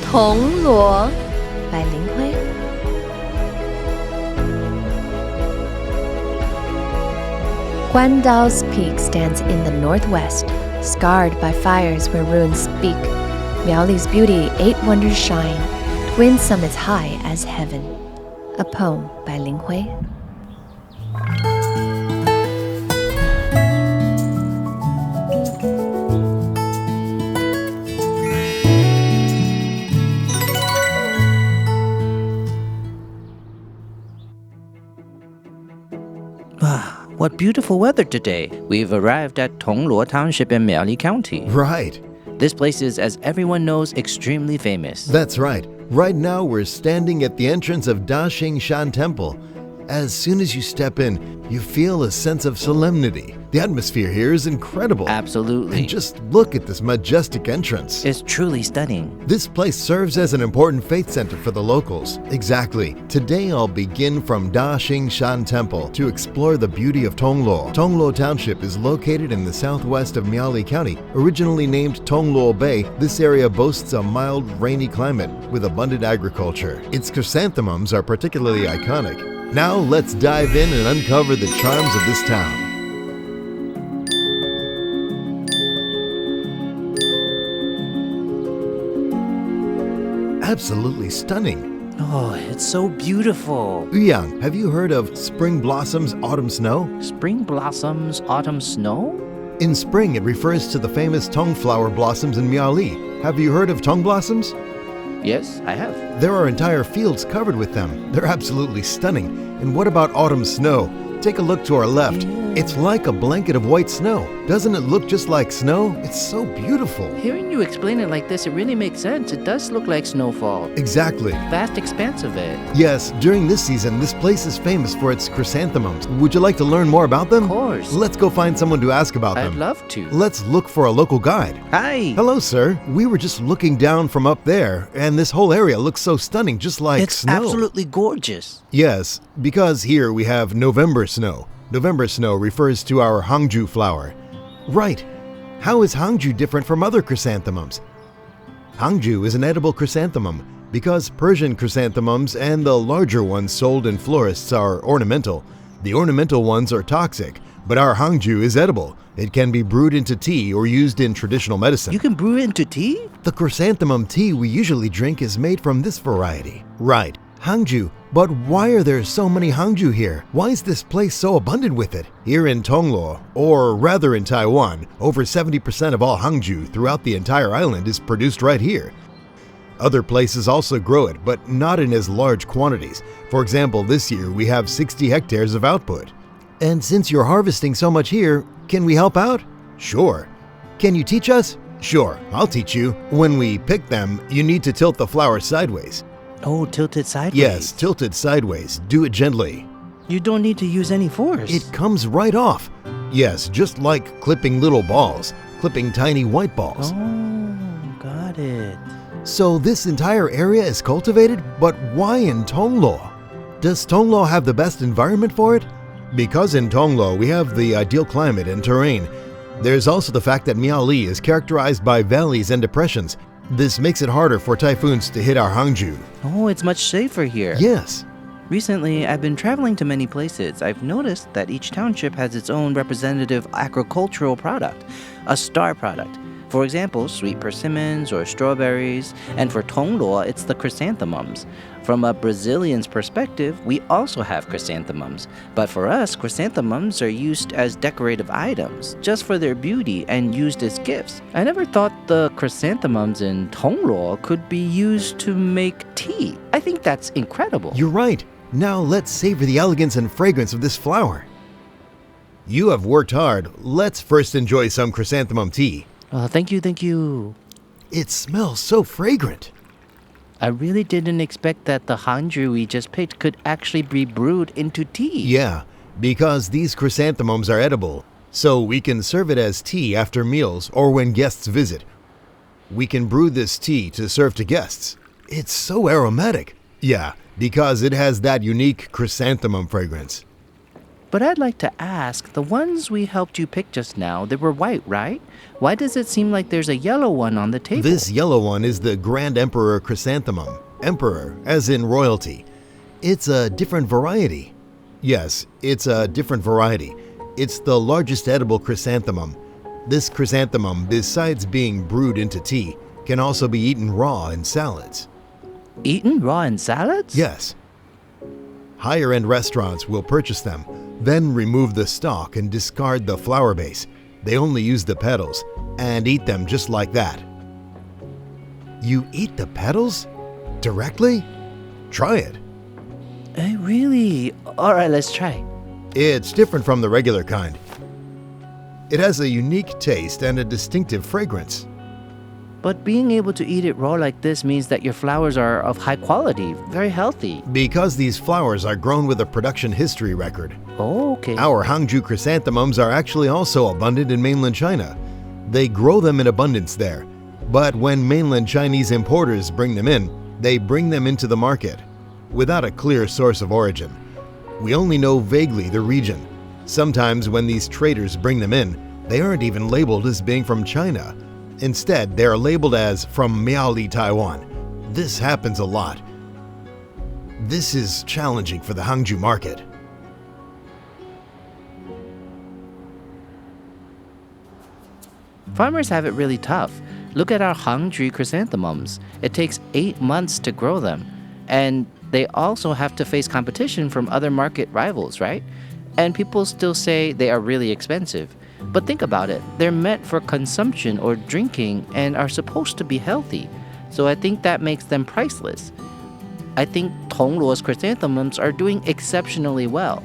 Tongluo by Lin Hui. Guandao's peak stands in the northwest, scarred by fires where ruins speak. Miaoli's beauty 8 wonders shine, twin summits high as heaven. A poem by Lin Hui. What beautiful weather today. We've arrived at Tongluo Township in Miaoli County. Right. This place is, as everyone knows, extremely famous. That's right. Right now we're standing at the entrance of Daxing Shan Temple. As soon as you step in, you feel a sense of solemnity. The atmosphere here is incredible. Absolutely. And just look at this majestic entrance. It's truly stunning. This place serves as an important faith center for the locals. Exactly. Today I'll begin from Daxing Shan Temple to explore the beauty of Tongluo. Tongluo Township is located in the southwest of Miaoli County. Originally named Tongluo Bay, this area boasts a mild, rainy climate with abundant agriculture. Its chrysanthemums are particularly iconic. Now let's dive in and uncover the charms of this town. Absolutely stunning. Oh, it's so beautiful. Yang, have you heard of spring blossoms, autumn snow? Spring blossoms, autumn snow? In spring, it refers to the famous tong flower blossoms in Miaoli. Have you heard of tong blossoms? Yes, I have. There are entire fields covered with them. They're absolutely stunning. And what about autumn snow? Take a look to our left. It's like a blanket of white snow. Doesn't it look just like snow? It's so beautiful. Hearing you explain it like this, it really makes sense. It does look like snowfall. Exactly. Vast expanse of it. Yes, during this season, this place is famous for its chrysanthemums. Would you like to learn more about them? Of course. Let's go find someone to ask about them. I'd love to. Let's look for a local guide. Hi. Hello, sir. We were just looking down from up there, and this whole area looks so stunning, just like It's snow. absolutely gorgeous. Yes, because here we have November snow. November snow refers to our Hangju flower. Right. How is Hangju different from other chrysanthemums? Hangju is an edible chrysanthemum because Persian chrysanthemums and the larger ones sold in florists are ornamental. The ornamental ones are toxic, but our Hangju is edible. It can be brewed into tea or used in traditional medicine. You can brew it into tea? The chrysanthemum tea we usually drink is made from this variety. Right. Hangju. But why are there so many Hangju here? Why is this place so abundant with it? Here in Tongluo, or rather in Taiwan, over 70% of all Hangju throughout the entire island is produced right here. Other places also grow it, but not in as large quantities. For example, this year we have 60 hectares of output. And since you're harvesting so much here, can we help out? Sure. Can you teach us? Sure, I'll teach you. When we pick them, you need to tilt the flower sideways. Oh, tilted sideways? Yes, tilted sideways. Do it gently. You don't need to use any force. It comes right off. Yes, just like clipping little balls, clipping tiny white balls. Oh, got it. So this entire area is cultivated, but why in Tongluo? Does Tongluo have the best environment for it? Because in Tongluo we have the ideal climate and terrain. There's also the fact that Miaoli is characterized by valleys and depressions. This makes it harder for typhoons to hit our Hangju. Oh, it's much safer here. Yes. Recently, I've been traveling to many places. I've noticed that each township has its own representative agricultural product, a star product. For example, sweet persimmons or strawberries, and for Tongluo, it's the chrysanthemums. From a Brazilian's perspective, we also have chrysanthemums, but for us, chrysanthemums are used as decorative items, just for their beauty and used as gifts. I never thought the chrysanthemums in Tongluo could be used to make tea. I think that's incredible. You're right. Now let's savor the elegance and fragrance of this flower. You have worked hard. Let's first enjoy some chrysanthemum tea. Thank you. It smells so fragrant. I really didn't expect that the Hangju we just picked could actually be brewed into tea. Yeah, because these chrysanthemums are edible, so we can serve it as tea after meals or when guests visit. We can brew this tea to serve to guests. It's so aromatic. Yeah, because it has that unique chrysanthemum fragrance. But I'd like to ask, the ones we helped you pick just now, they were white, right? Why does it seem like there's a yellow one on the table? This yellow one is the Grand Emperor Chrysanthemum. Emperor, as in royalty. It's a different variety. Yes, it's a different variety. It's the largest edible chrysanthemum. This chrysanthemum, besides being brewed into tea, can also be eaten raw in salads. Eaten raw in salads? Yes. Higher-end restaurants will purchase them, then remove the stalk and discard the flower base. They only use the petals and eat them just like that. You eat the petals? Directly? Try it. Really? Alright, let's try. It's different from the regular kind. It has a unique taste and a distinctive fragrance. But being able to eat it raw like this means that your flowers are of high quality, very healthy. Because these flowers are grown with a production history record. Oh, okay. Our Hangzhou chrysanthemums are actually also abundant in mainland China. They grow them in abundance there. But when mainland Chinese importers bring them in, they bring them into the market without a clear source of origin. We only know vaguely the region. Sometimes when these traders bring them in, they aren't even labeled as being from China. Instead, they are labeled as from Miaoli, Taiwan. This happens a lot. This is challenging for the Hangzhou market. Farmers have it really tough. Look at our Hangzhou chrysanthemums. It takes 8 months to grow them. And they also have to face competition from other market rivals, right? And people still say they are really expensive. But think about it. They're meant for consumption or drinking and are supposed to be healthy. So I think that makes them priceless. I think Tongluo's chrysanthemums are doing exceptionally well.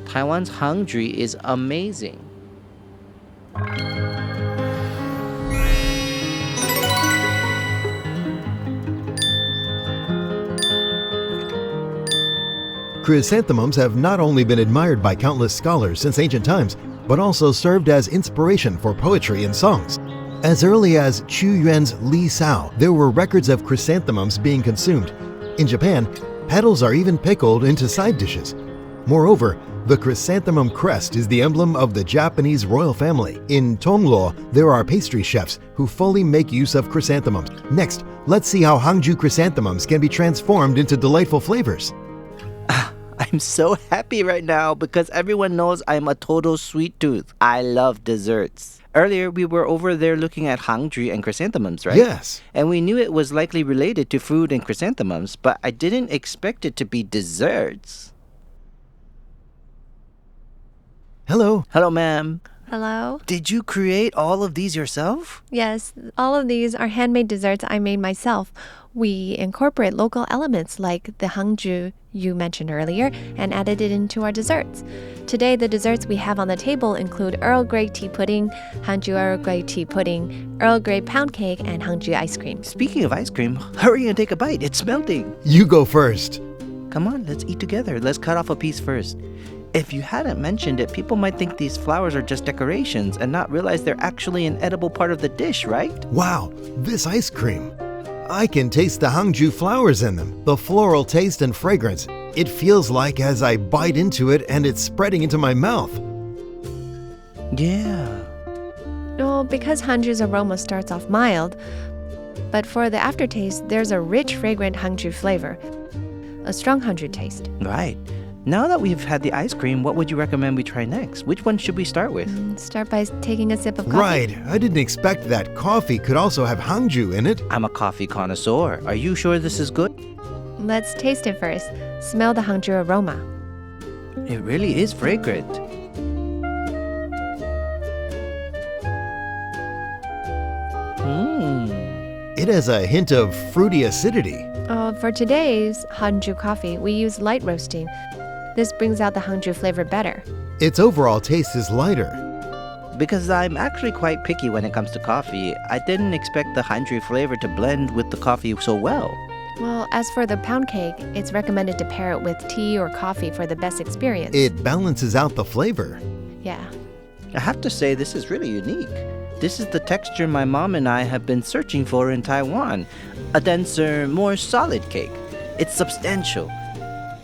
Taiwan's Hangzhou is amazing. Chrysanthemums have not only been admired by countless scholars since ancient times, but also served as inspiration for poetry and songs. As early as Qu Yuan's Li Sao, there were records of chrysanthemums being consumed. In Japan, petals are even pickled into side dishes. Moreover, the chrysanthemum crest is the emblem of the Japanese royal family. In Tongluo, there are pastry chefs who fully make use of chrysanthemums. Next, let's see how Hangzhou chrysanthemums can be transformed into delightful flavors. I'm so happy right now because everyone knows I'm a total sweet tooth. I love desserts. Earlier, we were over there looking at Hangzhou and chrysanthemums, right? Yes. And we knew it was likely related to food and chrysanthemums, but I didn't expect it to be desserts. Hello. Hello, ma'am. Hello? Did you create all of these yourself? Yes, all of these are handmade desserts I made myself. We incorporate local elements like the Hangzhou you mentioned earlier and added it into our desserts. Today, the desserts we have on the table include Earl Grey tea pudding, Hangzhou Earl Grey tea pudding, Earl Grey pound cake, and Hangzhou ice cream. Speaking of ice cream, hurry and take a bite. It's melting. You go first. Come on, let's eat together. Let's cut off a piece first. If you hadn't mentioned it, people might think these flowers are just decorations and not realize they're actually an edible part of the dish, right? Wow, this ice cream. I can taste the Hangzhou flowers in them, the floral taste and fragrance. It feels like as I bite into it and it's spreading into my mouth. Yeah. Well, because Hangzhou's aroma starts off mild, but for the aftertaste, there's a rich, fragrant Hangzhou flavor, a strong Hangzhou taste. Right. Now that we've had the ice cream, what would you recommend we try next? Which one should we start with? Start by taking a sip of coffee. Right, I didn't expect that coffee could also have Hangzhou in it. I'm a coffee connoisseur. Are you sure this is good? Let's taste it first. Smell the Hangzhou aroma. It really is fragrant. It has a hint of fruity acidity. For today's Hangzhou coffee, we use light roasting. This brings out the Hangzhou flavor better. Its overall taste is lighter. Because I'm actually quite picky when it comes to coffee, I didn't expect the Hangzhou flavor to blend with the coffee so well. Well, as for the pound cake, it's recommended to pair it with tea or coffee for the best experience. It balances out the flavor. Yeah. I have to say, this is really unique. This is the texture my mom and I have been searching for in Taiwan. A denser, more solid cake. It's substantial.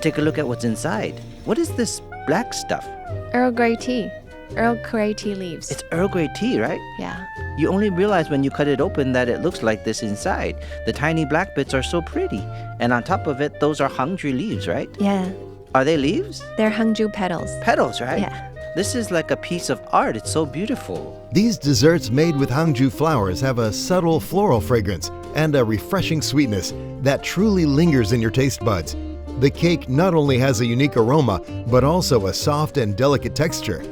Take a look at what's inside. What is this black stuff? Earl Grey tea. Earl Grey tea leaves. It's Earl Grey tea, right? Yeah. You only realize when you cut it open that it looks like this inside. The tiny black bits are so pretty. And on top of it, those are Hangzhu leaves, right? Yeah. Are they leaves? They're Hangzhu petals. Petals, right? Yeah. This is like a piece of art. It's so beautiful. These desserts made with Hangzhu flowers have a subtle floral fragrance and a refreshing sweetness that truly lingers in your taste buds. The cake not only has a unique aroma, but also a soft and delicate texture.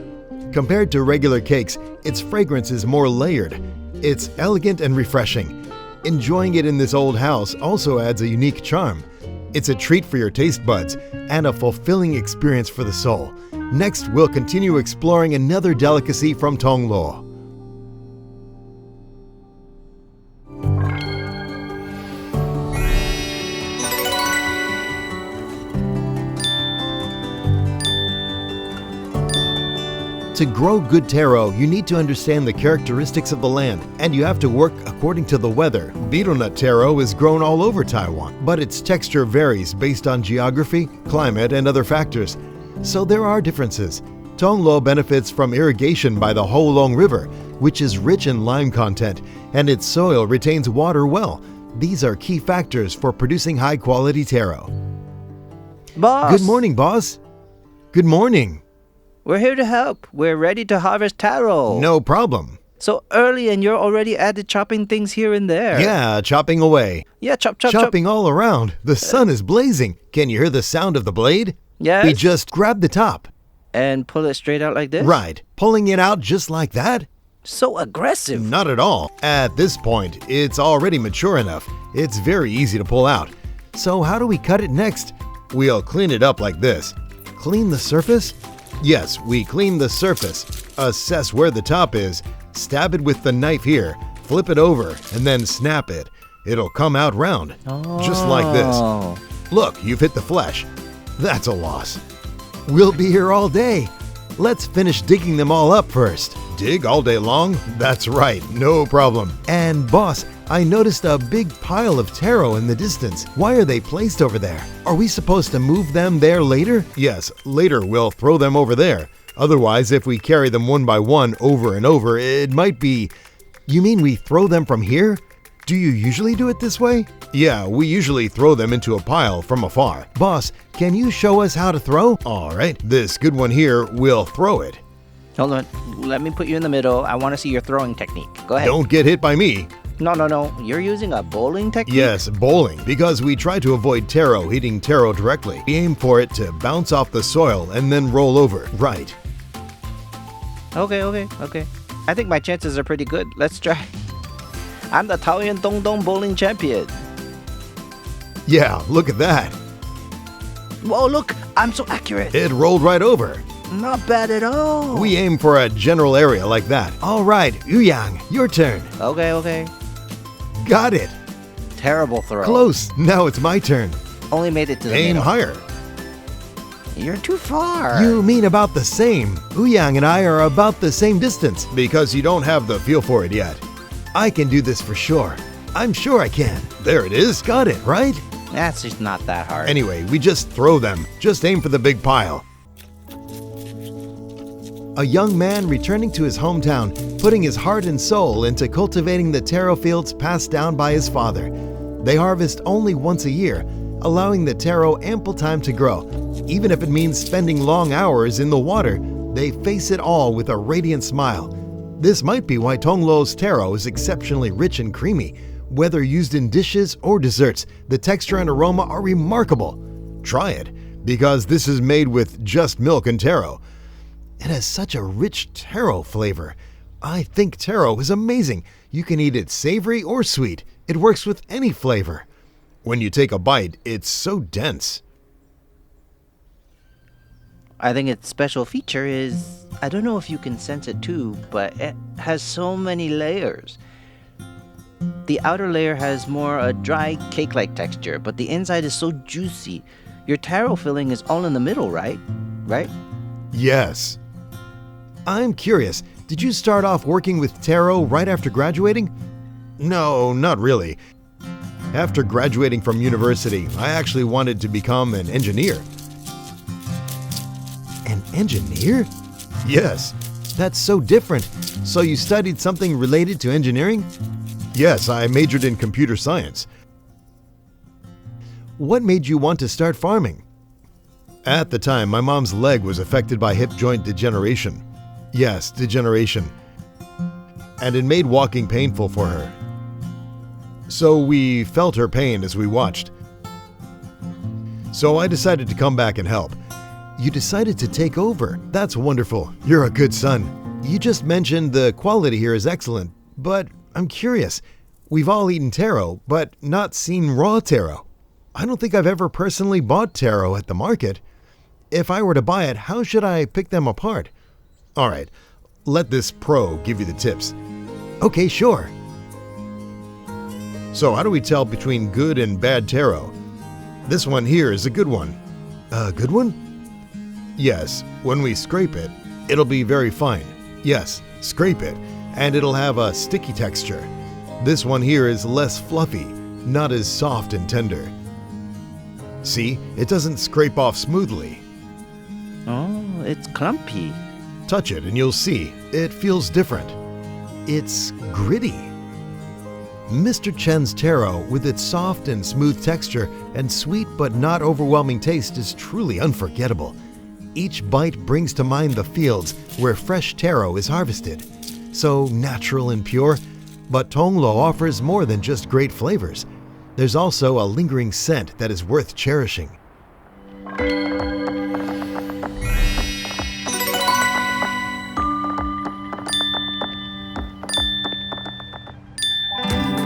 Compared to regular cakes, its fragrance is more layered. It's elegant and refreshing. Enjoying it in this old house also adds a unique charm. It's a treat for your taste buds and a fulfilling experience for the soul. Next, we'll continue exploring another delicacy from Tong Luo. To grow good taro, you need to understand the characteristics of the land, and you have to work according to the weather. Betel nut taro is grown all over Taiwan, but its texture varies based on geography, climate, and other factors. So there are differences. Tong Luo benefits from irrigation by the Holong River, which is rich in lime content, and its soil retains water well. These are key factors for producing high-quality taro. Boss! Good morning, boss. Good morning. We're here to help. We're ready to harvest taro. No problem. So early and you're already at it chopping things here and there. Yeah, chopping away. Yeah, chop, chop, Chopping all around. The sun is blazing. Can you hear the sound of the blade? Yes. We just grab the top. And pull it straight out like this? Right. Pulling it out just like that? So aggressive. Not at all. At this point, it's already mature enough. It's very easy to pull out. So how do we cut it next? We'll clean it up like this. Clean the surface? Yes, we clean the surface. Assess where the top is. Stab it with the knife here. Flip it over and then snap it. It'll come out round. Just like this. Look, you've hit the flesh. That's a loss. We'll be here all day. Let's finish digging them all up first. Dig all day long? That's right, no problem. And boss, I noticed a big pile of taro in the distance. Why are they placed over there? Are we supposed to move them there later? Yes, later we'll throw them over there. Otherwise, if we carry them one by one over and over, it might be... You mean we throw them from here? Do you usually do it this way? Yeah, we usually throw them into a pile from afar. Boss, can you show us how to throw? All right, this good one here will throw it. Hold on. Let me put you in the middle. I want to see your throwing technique. Go ahead. Don't get hit by me. No. You're using a bowling technique? Yes, bowling, because we try to avoid taro hitting taro directly. We aim for it to bounce off the soil and then roll over. Right. Okay. I think my chances are pretty good. Let's try. I'm the Taoyuan Dongdong bowling champion. Yeah, look at that. Whoa, look. I'm so accurate. It rolled right over. Not bad at all. We aim for a general area like that. All right, Yu-Yang, your turn. Okay. Got it. Terrible throw. Close. Now it's my turn. Only made it to the Aim middle. higher. You're too far. You mean about the same. Yu-Yang and I are about the same distance because you don't have the feel for it yet. I can do this for sure. I'm sure I can. There it is. Got it, right? That's just not that hard. Anyway, we just throw them. Just aim for the big pile. A young man returning to his hometown, putting his heart and soul into cultivating the taro fields passed down by his father. They harvest only once a year, allowing the taro ample time to grow. Even if it means spending long hours in the water, they face it all with a radiant smile. This might be why Tongluo's taro is exceptionally rich and creamy. Whether used in dishes or desserts, the texture and aroma are remarkable. Try it, because this is made with just milk and taro. It has such a rich taro flavor. I think taro is amazing. You can eat it savory or sweet. It works with any flavor. When you take a bite, it's so dense. I think its special feature is, I don't know if you can sense it too, but it has so many layers. The outer layer has more a dry cake-like texture, but the inside is so juicy. Your taro filling is all in the middle, right? Right? Yes. I'm curious, did you start off working with taro right after graduating? No, not really. After graduating from university, I actually wanted to become an engineer. An Engineer? Yes, that's so different. So you studied something related to engineering? Yes, I majored in computer science. What made you want to start farming? At the time, my mom's leg was affected by hip joint degeneration. Yes, degeneration. And it made walking painful for her. So we felt her pain as we watched. So I decided to come back and help. You decided to take over. That's wonderful. You're a good son. You just mentioned the quality here is excellent, but I'm curious. We've all eaten taro, but not seen raw taro. I don't think I've ever personally bought taro at the market. If I were to buy it, how should I pick them apart? All right, let this pro give you the tips. Okay, sure. So how do we tell between good and bad taro? This one here is a good one. A good one? Yes, when we scrape it, it'll be very fine. Yes, scrape it, and it'll have a sticky texture. This one here is less fluffy, not as soft and tender. See, it doesn't scrape off smoothly. Oh, it's clumpy. Touch it and you'll see, it feels different. It's gritty. Mr. Chen's taro, with its soft and smooth texture and sweet but not overwhelming taste, is truly unforgettable. Each bite brings to mind the fields where fresh taro is harvested. So natural and pure, but Tongluo offers more than just great flavors. There's also a lingering scent that is worth cherishing.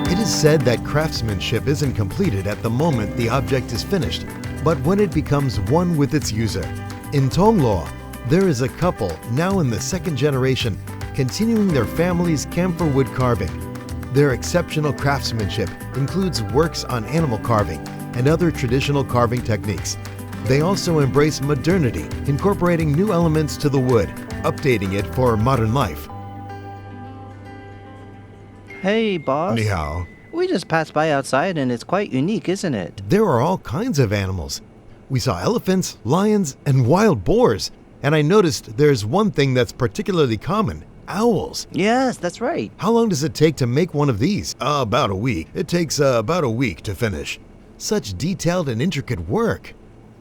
It is said that craftsmanship isn't completed at the moment the object is finished, but when it becomes one with its user. In Tongluo, there is a couple, now in the second generation, continuing their family's camphor wood carving. Their exceptional craftsmanship includes works on animal carving and other traditional carving techniques. They also embrace modernity, incorporating new elements to the wood, updating it for modern life. Hey, boss. Ni hao. We just passed by outside and it's quite unique, isn't it? There are all kinds of animals. We saw elephants, lions, and wild boars. And I noticed there's one thing that's particularly common: owls. Yes, that's right. How long does it take to make one of these? About a week. It takes about a week to finish. Such detailed and intricate work.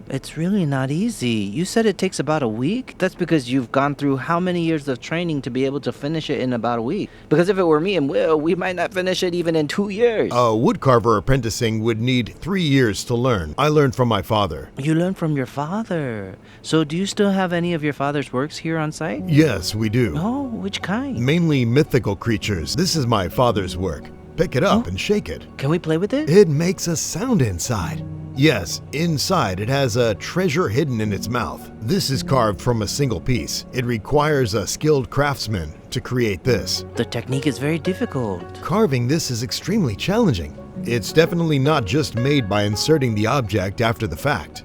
It's really not easy. You said it takes about a week? That's because you've gone through how many years of training to be able to finish it in about a week? Because if it were me and Will, we might not finish it even in 2 years. A woodcarver apprenticing would need 3 years to learn. I learned from my father. You learned from your father. So do you still have any of your father's works here on site? Yes, we do. Oh, which kind? Mainly mythical creatures. This is my father's work. Pick it up and shake it. Can we play with it? It makes a sound inside. Yes, inside it has a treasure hidden in its mouth. This is carved from a single piece. It requires a skilled craftsman to create this. The technique is very difficult. Carving this is extremely challenging. It's definitely not just made by inserting the object after the fact.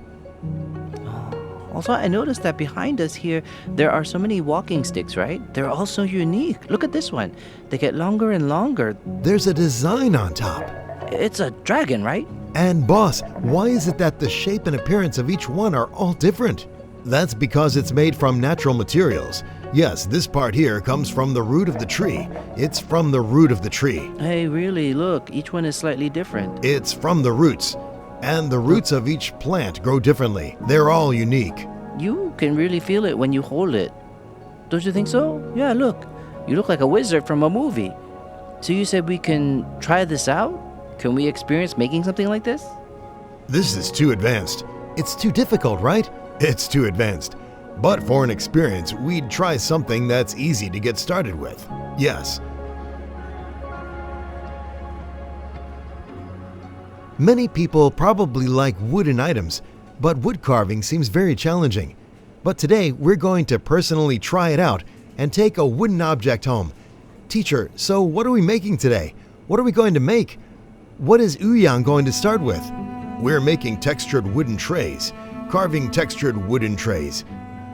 Also, I noticed that behind us here, there are so many walking sticks, right? They're all so unique. Look at this one. They get longer and longer. There's a design on top. It's a dragon, right? And boss, why is it that the shape and appearance of each one are all different? That's because it's made from natural materials. Yes, this part here comes from the root of the tree. It's from the root of the tree. Hey, really, look, each one is slightly different. It's from the roots. And the roots of each plant grow differently. They're all unique. You can really feel it when you hold it. Don't you think so? Yeah, look. You look like a wizard from a movie. So you said we can try this out? Can we experience making something like this? This is too advanced. It's too difficult, right? It's too advanced. But for an experience, we'd try something that's easy to get started with. Yes. Many people probably like wooden items, but wood carving seems very challenging. But today, we're going to personally try it out and take a wooden object home. Teacher, so what are we making today? What are we going to make? What is U.AMAZING going to start with? We're making textured wooden trays, carving textured wooden trays.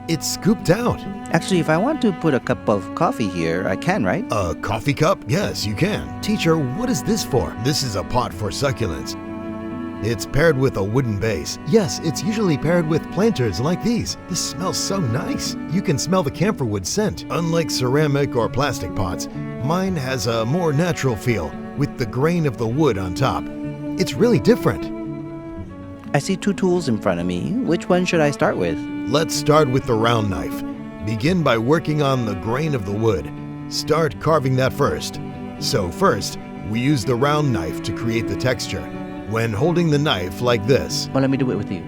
It's scooped out. Actually, if I want to put a cup of coffee here, I can, right? A coffee cup? Yes, you can. Teacher, what is this for? This is a pot for succulents. It's paired with a wooden base. Yes, it's usually paired with planters like these. This smells so nice. You can smell the camphor wood scent. Unlike ceramic or plastic pots, mine has a more natural feel with the grain of the wood on top. It's really different. I see two tools in front of me. Which one should I start with? Let's start with the round knife. Begin by working on the grain of the wood. Start carving that first. So first, we use the round knife to create the texture. When holding the knife like this. Well, let me do it with you.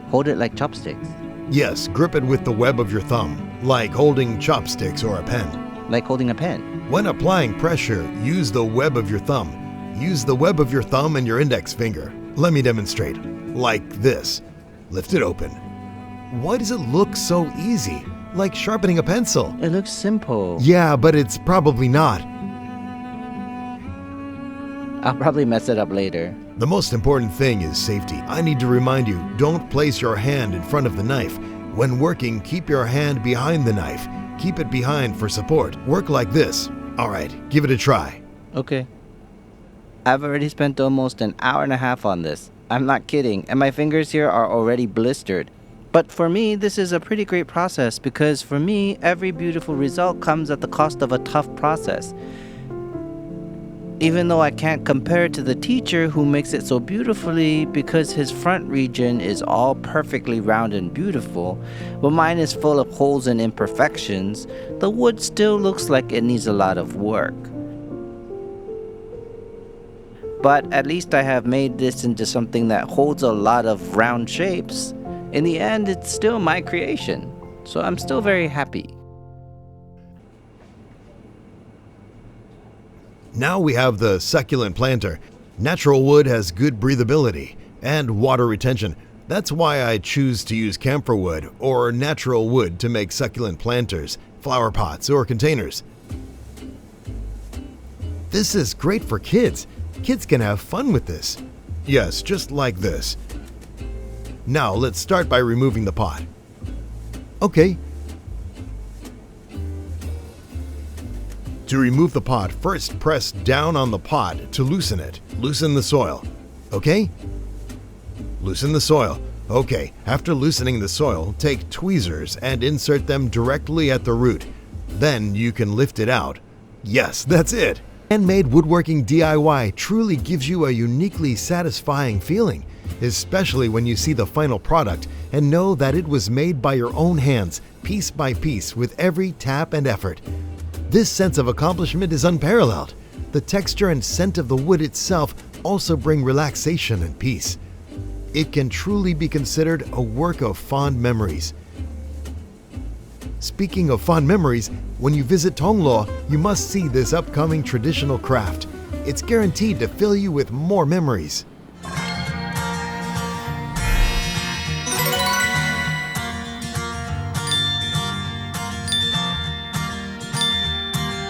Hold it like chopsticks. Yes, grip it with the web of your thumb, like holding chopsticks or a pen. Like holding a pen. When applying pressure, use the web of your thumb. Use the web of your thumb and your index finger. Let me demonstrate. Like this. Lift it open. Why does it look so easy? Like sharpening a pencil. It looks simple. Yeah, but it's probably not. I'll probably mess it up later. The most important thing is safety. I need to remind you, don't place your hand in front of the knife. When working, keep your hand behind the knife. Keep it behind for support. Work like this. All right, give it a try. Okay. I've already spent almost an hour and a half on this. I'm not kidding, and my fingers here are already blistered. But for me, this is a pretty great process because for me, every beautiful result comes at the cost of a tough process. Even though I can't compare it to the teacher who makes it so beautifully because his front region is all perfectly round and beautiful, but mine is full of holes and imperfections, the wood still looks like it needs a lot of work. But at least I have made this into something that holds a lot of round shapes. In the end, it's still my creation, so I'm still very happy. Now we have the succulent planter. Natural wood has good breathability and water retention. That's why I choose to use camphor wood or natural wood to make succulent planters, flower pots, or containers. This is great for kids. Kids can have fun with this. Yes, just like this. Now let's start by removing the pot. Okay. To remove the pot, first press down on the pot to loosen it. Loosen the soil. Okay? Loosen the soil. Okay, after loosening the soil, take tweezers and insert them directly at the root. Then you can lift it out. Yes, that's it. Handmade woodworking DIY truly gives you a uniquely satisfying feeling, especially when you see the final product and know that it was made by your own hands, piece by piece, with every tap and effort. This sense of accomplishment is unparalleled. The texture and scent of the wood itself also bring relaxation and peace. It can truly be considered a work of fond memories. Speaking of fond memories, when you visit Tongluo, you must see this upcoming traditional craft. It's guaranteed to fill you with more memories.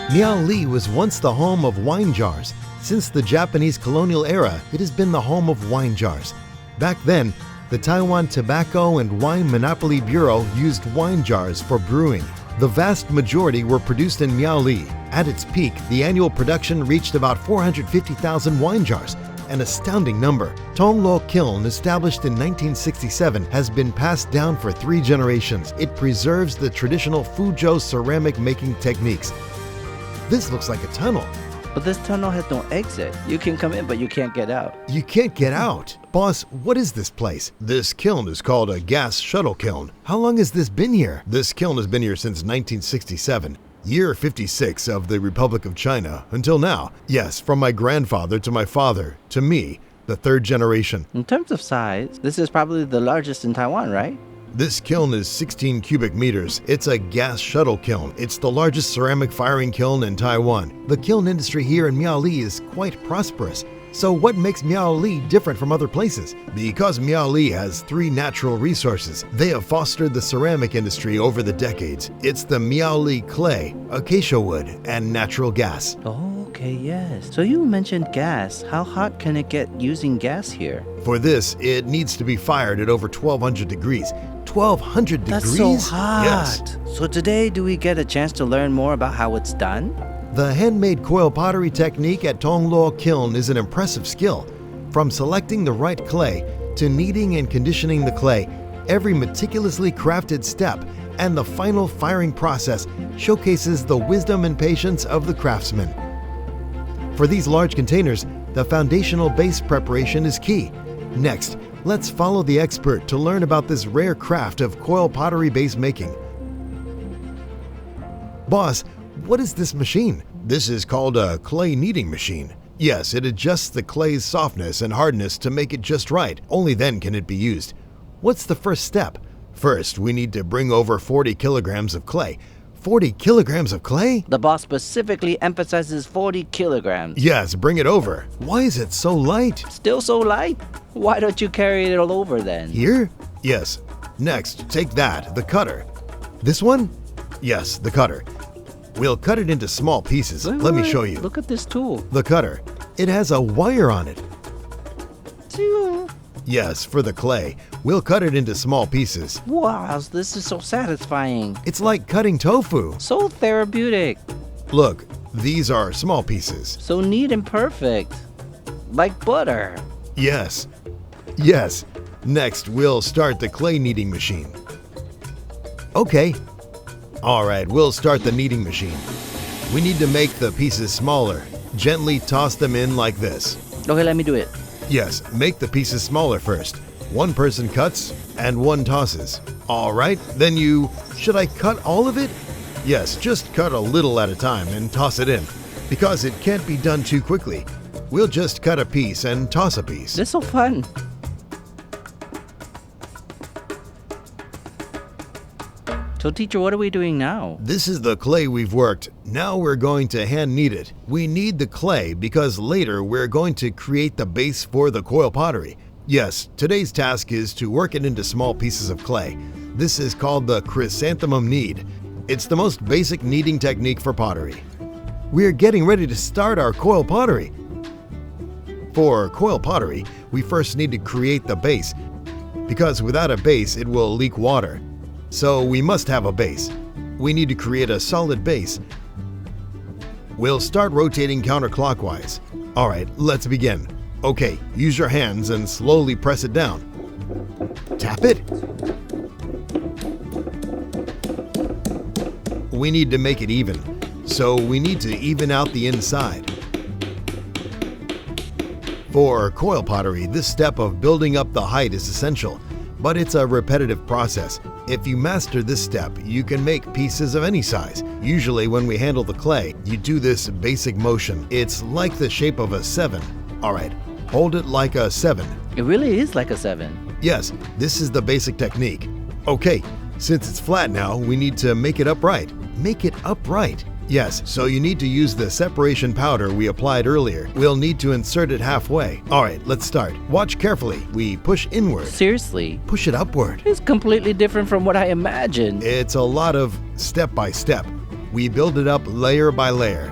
Miaoli was once the home of wine jars. Since the Japanese colonial era, it has been the home of wine jars. Back then, the Taiwan Tobacco and Wine Monopoly Bureau used wine jars for brewing. The vast majority were produced in Miaoli. At its peak, the annual production reached about 450,000 wine jars, an astounding number. Tong Luo Kiln, established in 1967, has been passed down for 3 generations. It preserves the traditional Fuzhou ceramic making techniques. This looks like a tunnel. But this tunnel has no exit. You can come in, but you can't get out. You can't get out. Boss, what is this place? This kiln is called a gas shuttle kiln. How long has this been here? This kiln has been here since 1967, year 56 of the Republic of China, until now. Yes, from my grandfather to my father, to me, the 3rd generation. In terms of size, this is probably the largest in Taiwan, right? This kiln is 16 cubic meters. It's a gas shuttle kiln. It's the largest ceramic firing kiln in Taiwan. The kiln industry here in Miaoli is quite prosperous. So what makes Miaoli different from other places? Because Miaoli has 3 natural resources. They have fostered the ceramic industry over the decades. It's the Miaoli clay, acacia wood, and natural gas. Oh, okay, yes. So you mentioned gas. How hot can it get using gas here? For this, it needs to be fired at over 1200 degrees. 1200 degrees? That's so hot. Yes. So today, do we get a chance to learn more about how it's done? The handmade coil pottery technique at Tong Luo Kiln is an impressive skill. From selecting the right clay to kneading and conditioning the clay, every meticulously crafted step and the final firing process showcases the wisdom and patience of the craftsman. For these large containers, the foundational base preparation is key. Next, let's follow the expert to learn about this rare craft of coil pottery base making. Boss, what is this machine? This is called a clay kneading machine. Yes, it adjusts the clay's softness and hardness to make it just right. Only then can it be used. What's the first step? First, we need to bring over 40 kilograms of clay. 40 kilograms of clay? The boss specifically emphasizes 40 kilograms. Yes, bring it over. Why is it so light? Still so light? Why don't you carry it all over then? Here? Yes. Next, take that, the cutter. This one? Yes, the cutter. We'll cut it into small pieces. Let me show you. Look at this tool. The cutter. It has a wire on it. Phew. Yes, for the clay. We'll cut it into small pieces. Wow, this is so satisfying. It's like cutting tofu. So therapeutic. Look, these are small pieces. So neat and perfect. Like butter. Yes. Yes. Next, we'll start the clay kneading machine. Okay. All right, we'll start the kneading machine. We need to make the pieces smaller. Gently toss them in like this. Okay, let me do it. Yes, make the pieces smaller first. One person cuts and one tosses. All right, then should I cut all of it? Yes, just cut a little at a time and toss it in. Because it can't be done too quickly. We'll just cut a piece and toss a piece. This is so fun. So teacher, what are we doing now? This is the clay we've worked. Now we're going to hand knead it. We need the clay because later we're going to create the base for the coil pottery. Yes, today's task is to work it into small pieces of clay. This is called the chrysanthemum knead. It's the most basic kneading technique for pottery. We're getting ready to start our coil pottery. For coil pottery, we first need to create the base because without a base it will leak water. So we must have a base. We need to create a solid base. We'll start rotating counterclockwise. All right, let's begin. Okay, use your hands and slowly press it down. Tap it. We need to make it even, so we need to even out the inside. For coil pottery, this step of building up the height is essential, but it's a repetitive process. If you master this step, you can make pieces of any size. Usually when we handle the clay, you do this basic motion. It's like the shape of a 7. All right, hold it like a 7. It really is like a 7. Yes, this is the basic technique. Okay, since it's flat now, we need to make it upright. Make it upright. Yes, so you need to use the separation powder we applied earlier. We'll need to insert it halfway. All right, let's start. Watch carefully. We push inward. Seriously? Push it upward. It's completely different from what I imagined. It's a lot of step by step. We build it up layer by layer.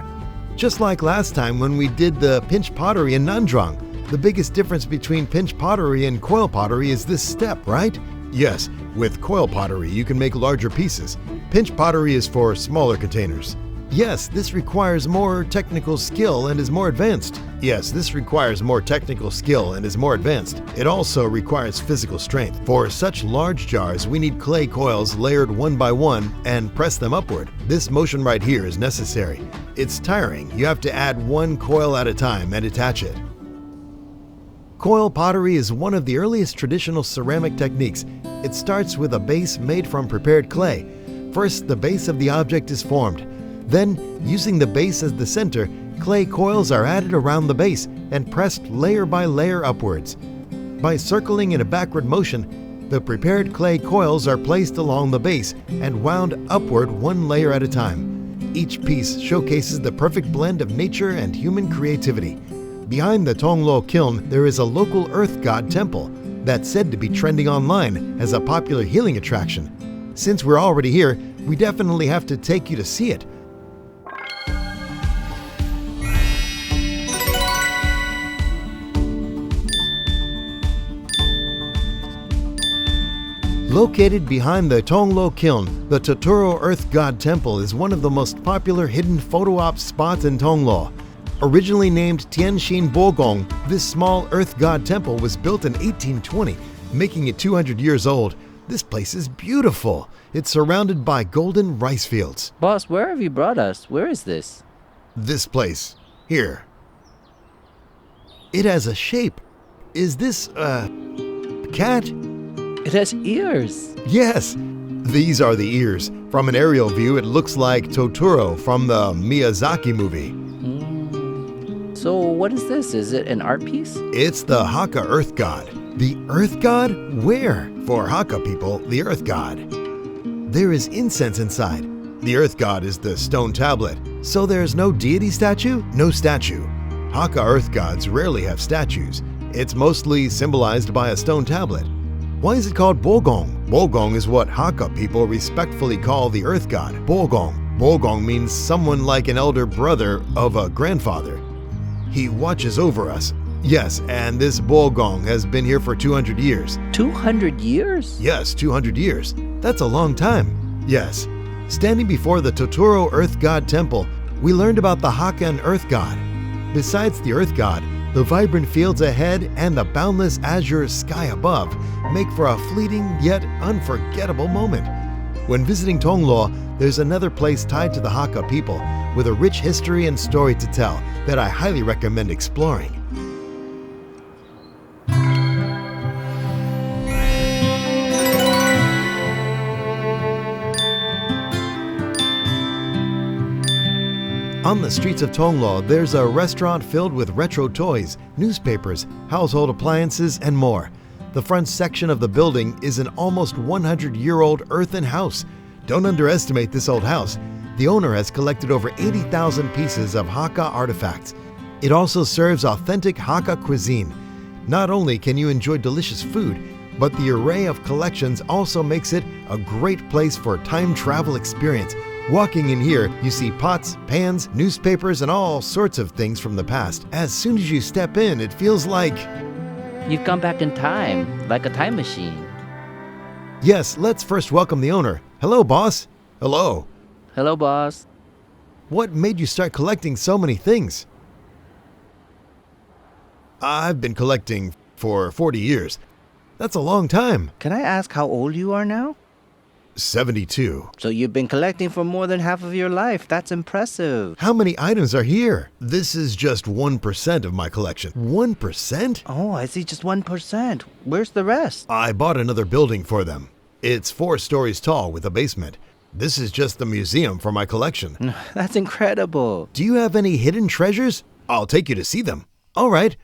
Just like last time when we did the pinch pottery in Nanzhuang. The biggest difference between pinch pottery and coil pottery is this step, right? Yes, with coil pottery you can make larger pieces. Pinch pottery is for smaller containers. Yes, this requires more technical skill and is more advanced. Yes, this requires more technical skill and is more advanced. It also requires physical strength. For such large jars, we need clay coils layered one by one and press them upward. This motion right here is necessary. It's tiring. You have to add one coil at a time and attach it. Coil pottery is one of the earliest traditional ceramic techniques. It starts with a base made from prepared clay. First, the base of the object is formed. Then, using the base as the center, clay coils are added around the base and pressed layer by layer upwards. By circling in a backward motion, the prepared clay coils are placed along the base and wound upward one layer at a time. Each piece showcases the perfect blend of nature and human creativity. Behind the Tong Luo Kiln, there is a local earth god temple that's said to be trending online as a popular healing attraction. Since we're already here, we definitely have to take you to see it. Located behind the Tong Luo Kiln, the Totoro Earth God Temple is one of the most popular hidden photo op spots in Tongluo. Originally named Tianxin Bogong, this small earth god temple was built in 1820, making it 200 years old. This place is beautiful. It's surrounded by golden rice fields. Boss, where have you brought us? Where is this? This place, here. It has a shape. Is this a cat? It has ears. Yes, these are the ears. From an aerial view, it looks like Totoro from the Miyazaki movie. So what is this? Is it an art piece? It's the Hakka Earth God. The Earth God? Where? For Hakka people, the Earth God. There is incense inside. The Earth God is the stone tablet. So there's no deity statue? No statue. Hakka Earth Gods rarely have statues. It's mostly symbolized by a stone tablet. Why is it called Bogong? Bogong is what Hakka people respectfully call the Earth God. Bogong. Bogong means someone like an elder brother of a grandfather. He watches over us. Yes, and this Bogong has been here for 200 years. 200 years? Yes, 200 years. That's a long time. Yes. Standing before the Totoro Earth God Temple, we learned about the Hakka Earth God. Besides the Earth God, the vibrant fields ahead and the boundless azure sky above make for a fleeting yet unforgettable moment. When visiting Tongluo, there's another place tied to the Hakka people with a rich history and story to tell that I highly recommend exploring. On the streets of Tongluo, there's a restaurant filled with retro toys, newspapers, household appliances, and more. The front section of the building is an almost 100-year-old earthen house. Don't underestimate this old house. The owner has collected over 80,000 pieces of Hakka artifacts. It also serves authentic Hakka cuisine. Not only can you enjoy delicious food, but the array of collections also makes it a great place for a time travel experience. Walking in here, you see pots, pans, newspapers, and all sorts of things from the past. As soon as you step in, it feels like... You've gone back in time, like a time machine. Yes, let's first welcome the owner. Hello, boss. Hello. Hello, boss. What made you start collecting so many things? I've been collecting for 40 years. That's a long time. Can I ask how old you are now? 72. So you've been collecting for more than half of your life. That's impressive. How many items are here? This is just 1% of my collection. 1%? Oh, I see, just 1%. Where's the rest? I bought another building for them. It's 4 stories tall with a basement. This is just the museum for my collection. That's incredible. Do you have any hidden treasures? I'll take you to see them. All right.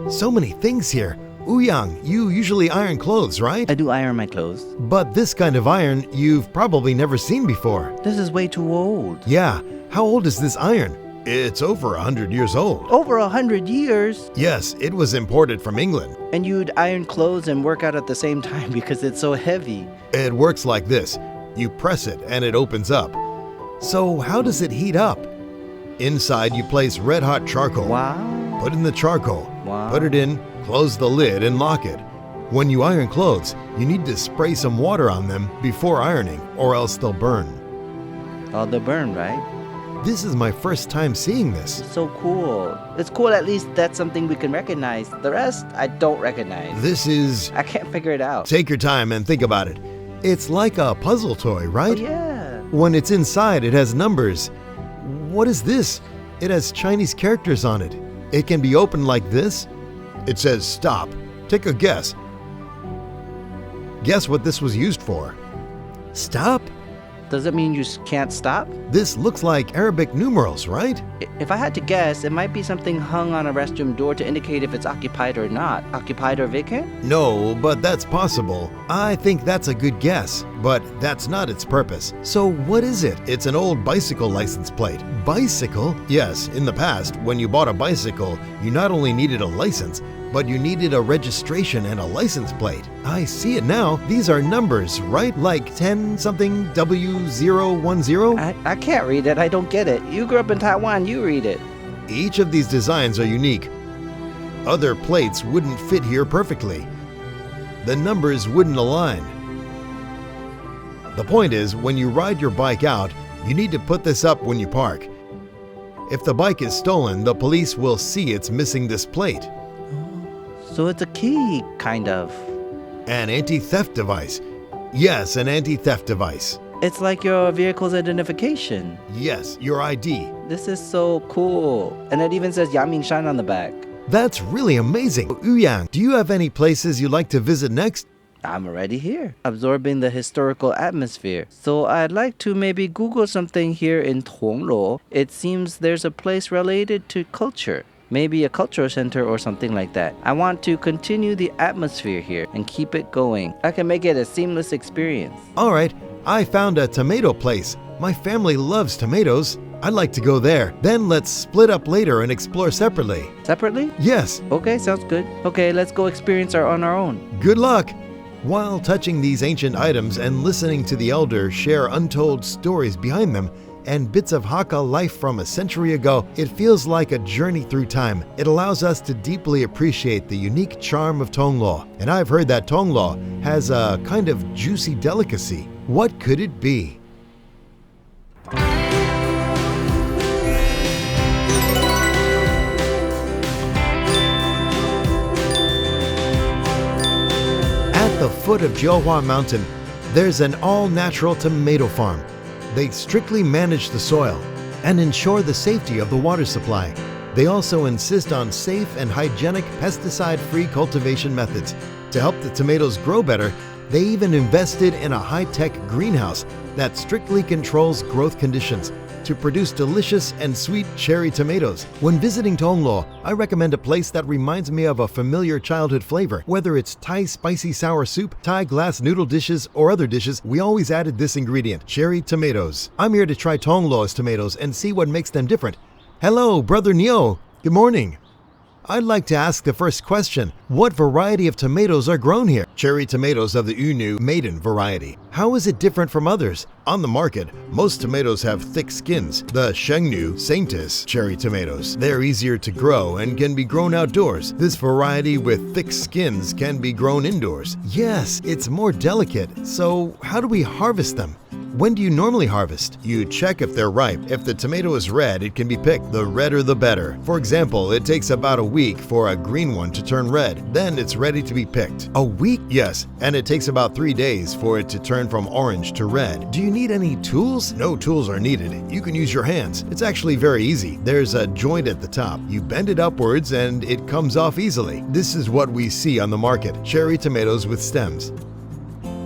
So many things here. Ouyang, you usually iron clothes, right? I do iron my clothes. But this kind of iron you've probably never seen before. This is way too old. Yeah. How old is this iron? It's over 100 years old. Over 100 years? Yes, it was imported from England. And you'd iron clothes and work out at the same time because it's so heavy. It works like this. You press it and it opens up. So how does it heat up? Inside you place red-hot charcoal. Wow. Put in the charcoal. Wow. Put it in, close the lid, and lock it. When you iron clothes, you need to spray some water on them before ironing, or else they'll burn. Oh, they'll burn, right? This is my first time seeing this. So cool. It's cool, at least that's something we can recognize. The rest, I don't recognize. This is... I can't figure it out. Take your time and think about it. It's like a puzzle toy, right? Oh, yeah. When it's inside, it has numbers. What is this? It has Chinese characters on it. It can be opened like this. It says stop. Take a guess. Guess what this was used for? Stop? Does it mean you can't stop? This looks like Arabic numerals, right? If I had to guess, it might be something hung on a restroom door to indicate if it's occupied or not. Occupied or vacant? No, but that's possible. I think that's a good guess, but that's not its purpose. So what is it? It's an old bicycle license plate. Bicycle? Yes, in the past, when you bought a bicycle, you not only needed a license, but you needed a registration and a license plate. I see it now. These are numbers, right? Like 10 something W010? I can't read it. I don't get it. You grew up in Taiwan. You read it. Each of these designs are unique. Other plates wouldn't fit here perfectly. The numbers wouldn't align. The point is, when you ride your bike out, you need to put this up when you park. If the bike is stolen, the police will see it's missing this plate. So it's a key, kind of. An anti-theft device. Yes, an anti-theft device. It's like your vehicle's identification. Yes, your ID. This is so cool. And it even says U.AMAZING on the back. That's really amazing. Ouyang, do you have any places you'd like to visit next? I'm already here, absorbing the historical atmosphere. So I'd like to maybe Google something here in Tongluo. It seems there's a place related to culture. Maybe a cultural center or something like that. I want to continue the atmosphere here and keep it going. I can make it a seamless experience. All right, I found a tomato place. My family loves tomatoes. I'd like to go there. Then let's split up later and explore separately. Separately? Yes. Okay, sounds good. Okay, let's go experience on our own. Good luck. While touching these ancient items and listening to the elder share untold stories behind them and bits of Hakka life from a century ago, it feels like a journey through time. It allows us to deeply appreciate the unique charm of Tongluo. And I've heard that Tongluo has a kind of juicy delicacy. What could it be? At the foot of Jiuhua Mountain, there's an all-natural tomato farm. They strictly manage the soil and ensure the safety of the water supply. They also insist on safe and hygienic pesticide-free cultivation methods. To help the tomatoes grow better, they even invested in a high-tech greenhouse that strictly controls growth conditions to produce delicious and sweet cherry tomatoes. When visiting Tongluo, I recommend a place that reminds me of a familiar childhood flavor. Whether it's Thai spicy sour soup, Thai glass noodle dishes, or other dishes, we always added this ingredient, cherry tomatoes. I'm here to try Tongluo's tomatoes and see what makes them different. Hello, Brother Neo. Good morning. I'd like to ask the first question. What variety of tomatoes are grown here? Cherry tomatoes of the Unu maiden variety. How is it different from others? On the market, most tomatoes have thick skins. The Shengnu Saintis cherry tomatoes. They're easier to grow and can be grown outdoors. This variety with thick skins can be grown indoors. Yes, it's more delicate. So how do we harvest them? When do you normally harvest? You check if they're ripe. If the tomato is red, it can be picked. The redder the better. For example, it takes about a week for a green one to turn red. Then it's ready to be picked. A week? Yes, and it takes about 3 days for it to turn from orange to red. Do you need any tools? No tools are needed. You can use your hands. It's actually very easy. There's a joint at the top. You bend it upwards and it comes off easily. This is what we see on the market, cherry tomatoes with stems.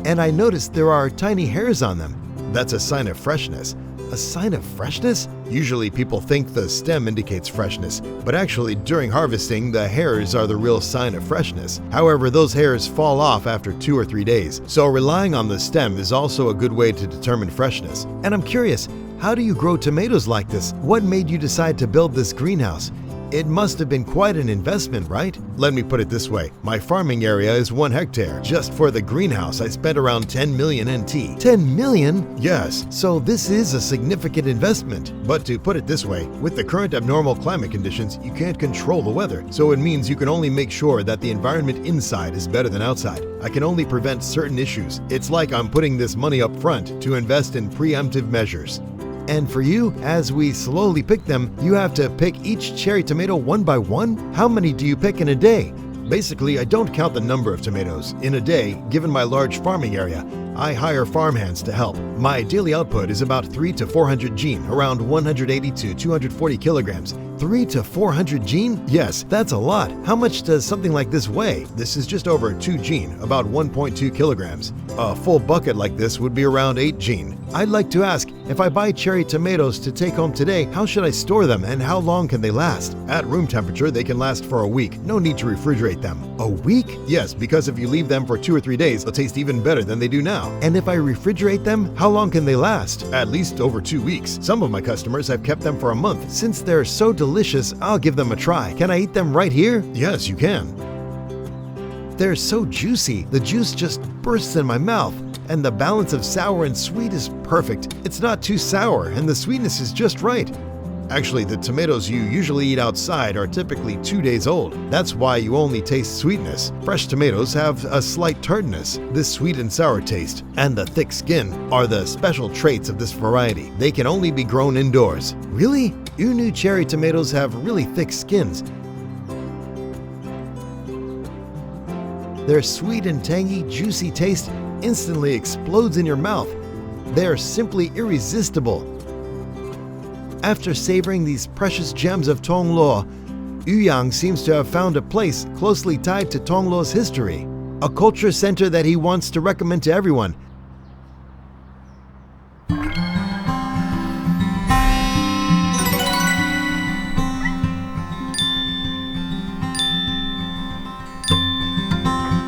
And I noticed there are tiny hairs on them. That's a sign of freshness. A sign of freshness? Usually people think the stem indicates freshness, but actually during harvesting, the hairs are the real sign of freshness. However, those hairs fall off after 2 or 3 days, so relying on the stem is also a good way to determine freshness. And I'm curious, how do you grow tomatoes like this? What made you decide to build this greenhouse? It must have been quite an investment, right? Let me put it this way. My farming area is 1 hectare. Just for the greenhouse, I spent around 10 million NT. 10 million? Yes. So this is a significant investment. But to put it this way, with the current abnormal climate conditions, you can't control the weather. So it means you can only make sure that the environment inside is better than outside. I can only prevent certain issues. It's like I'm putting this money up front to invest in preemptive measures. And for you, as we slowly pick them, you have to pick each cherry tomato one by one? How many do you pick in a day? Basically, I don't count the number of tomatoes. In a day, given my large farming area, I hire farmhands to help. My daily output is about 300 to 400 jin, around 180 to 240 kilograms. 300 to 400 jin? Yes, that's a lot. How much does something like this weigh? This is just over 2 jin, about 1.2 kilograms. A full bucket like this would be around 8 jin. I'd like to ask, if I buy cherry tomatoes to take home today, how should I store them and how long can they last? At room temperature, they can last for a week. No need to refrigerate them. A week? Yes, because if you leave them for 2 or 3 days, they'll taste even better than they do now. And if I refrigerate them, how long can they last? At least over 2 weeks. Some of my customers have kept them for a month. Since they're so delicious, I'll give them a try. Can I eat them right here? Yes, you can. They're so juicy. The juice just bursts in my mouth. And the balance of sour and sweet is perfect. It's not too sour, and the sweetness is just right. Actually, the tomatoes you usually eat outside are typically 2 days old. That's why you only taste sweetness. Fresh tomatoes have a slight tartness. This sweet and sour taste and the thick skin are the special traits of this variety. They can only be grown indoors. Really? Unu cherry tomatoes have really thick skins. Their sweet and tangy, juicy taste instantly explodes in your mouth. They are simply irresistible. After savoring these precious gems of Tongluo, Yuyang seems to have found a place closely tied to Tongluo's history, a culture center that he wants to recommend to everyone.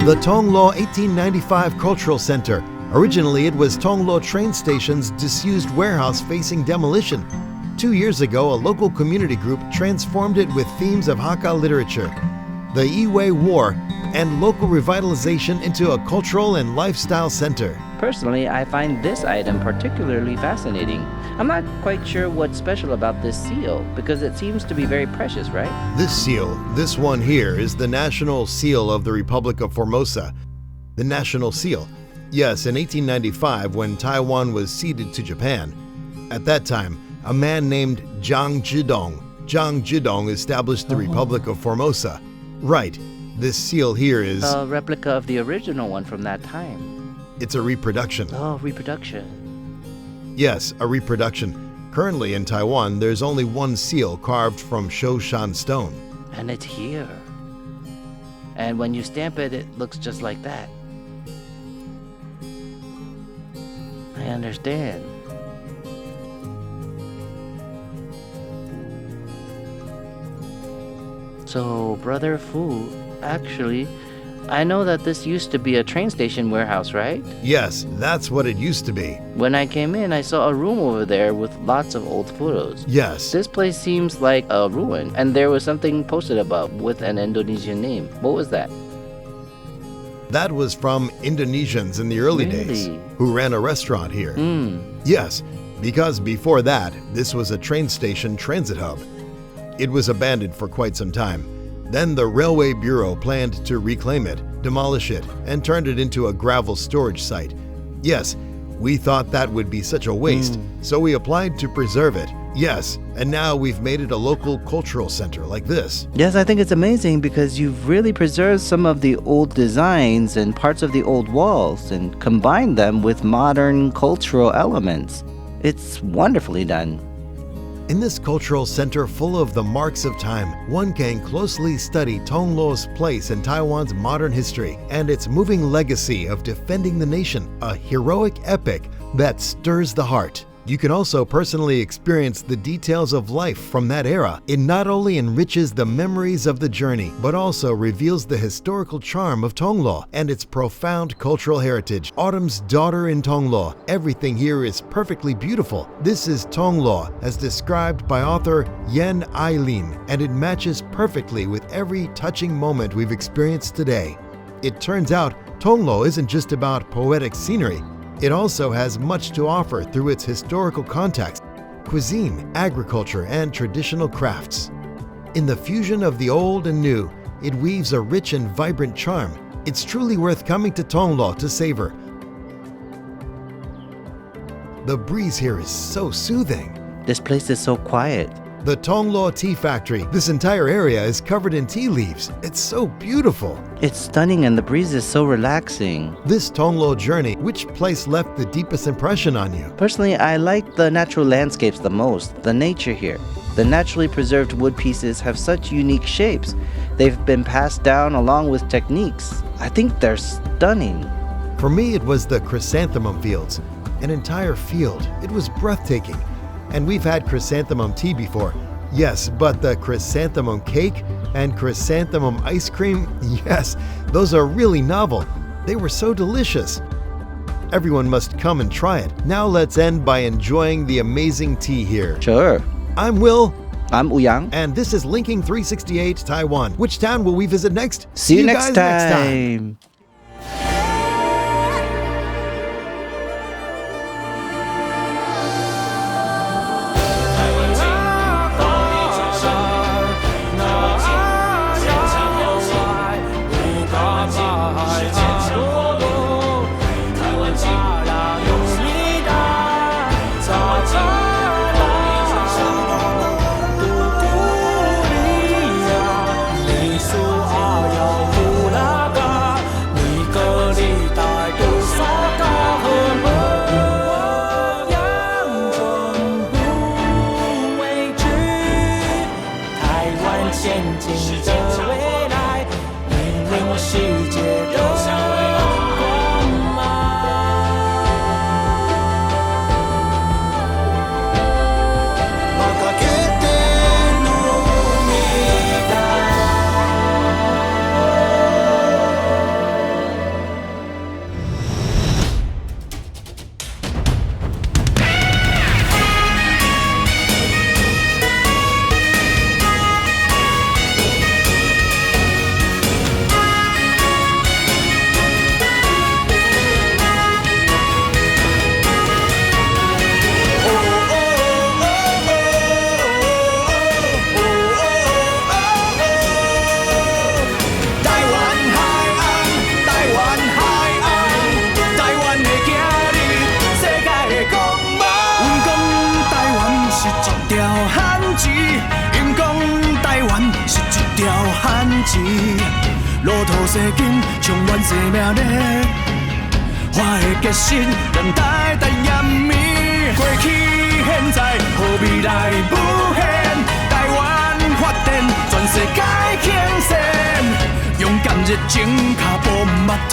The Tongluo 1895 Cultural Center. Originally, it was Tongluo train station's disused warehouse facing demolition. 2 years ago, a local community group transformed it with themes of Hakka literature, the Yue War, and local revitalization into a cultural and lifestyle center. Personally, I find this item particularly fascinating. I'm not quite sure what's special about this seal, because it seems to be very precious, right? This seal, this one here, is the national seal of the Republic of Formosa. The national seal. Yes, in 1895, when Taiwan was ceded to Japan. At that time, a man named Zhang Zhidong established the Republic of Formosa. Right, this seal here is... A replica of the original one from that time. It's a reproduction. Oh, reproduction. Yes, a reproduction. Currently in Taiwan, there's only one seal carved from Shoshan stone. And it's here. And when you stamp it, it looks just like that. I understand. So, Brother Fu, actually, I know that this used to be a train station warehouse, right? Yes, that's what it used to be. When I came in, I saw a room over there with lots of old photos. Yes. This place seems like a ruin, and there was something posted above with an Indonesian name. What was that? That was from Indonesians in the early days, who ran a restaurant here. Yes, because before that, this was a train station transit hub. It was abandoned for quite some time. Then the Railway Bureau planned to reclaim it, demolish it, and turn it into a gravel storage site. Yes, we thought that would be such a waste, so we applied to preserve it. Yes, and now we've made it a local cultural center like this. Yes, I think it's amazing because you've really preserved some of the old designs and parts of the old walls and combined them with modern cultural elements. It's wonderfully done. In this cultural center full of the marks of time, one can closely study Tongluo's place in Taiwan's modern history and its moving legacy of defending the nation, a heroic epic that stirs the heart. You can also personally experience the details of life from that era. It not only enriches the memories of the journey, but also reveals the historical charm of Tongluo and its profound cultural heritage. Autumn's daughter in Tongluo. Everything here is perfectly beautiful. This is Tongluo, as described by author Yen Ai-lin, and it matches perfectly with every touching moment we've experienced today. It turns out Tongluo isn't just about poetic scenery. It also has much to offer through its historical context, cuisine, agriculture, and traditional crafts. In the fusion of the old and new, it weaves a rich and vibrant charm. It's truly worth coming to Tongluo to savor. The breeze here is so soothing. This place is so quiet. The Tongluo Tea Factory. This entire area is covered in tea leaves. It's so beautiful. It's stunning and the breeze is so relaxing. This Tongluo journey, which place left the deepest impression on you? Personally, I like the natural landscapes the most, the nature here. The naturally preserved wood pieces have such unique shapes. They've been passed down along with techniques. I think they're stunning. For me, it was the chrysanthemum fields. An entire field. It was breathtaking. And we've had chrysanthemum tea before. Yes, but the chrysanthemum cake and chrysanthemum ice cream, yes, those are really novel. They were so delicious. Everyone must come and try it. Now let's end by enjoying the amazing tea here. Sure. I'm Will. I'm Ouyang. And this is Linking368 Taiwan. Which town will we visit next? See you guys next time. 先进的未来，引领世界的光芒。路途西经，充满生命力。我的决心，让台延绵。过去、现在，和未来无限。台湾发展，全世界兴盛。勇敢热情，脚步不停。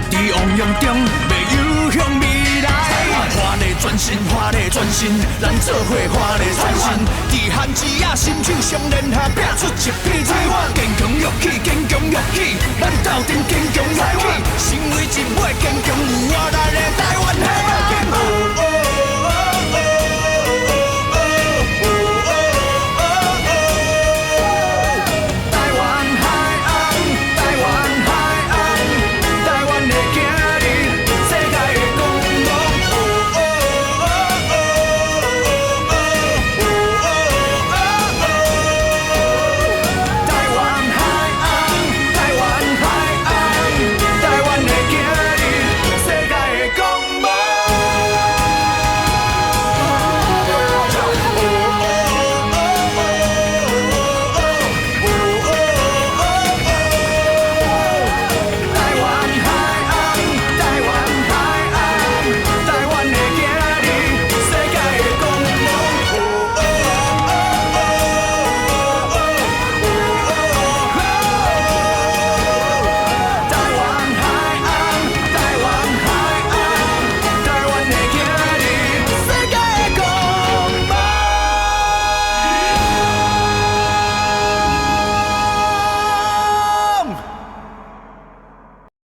在汪洋中，要游向未来。华丽转身，华丽转身，咱做伙华丽转身。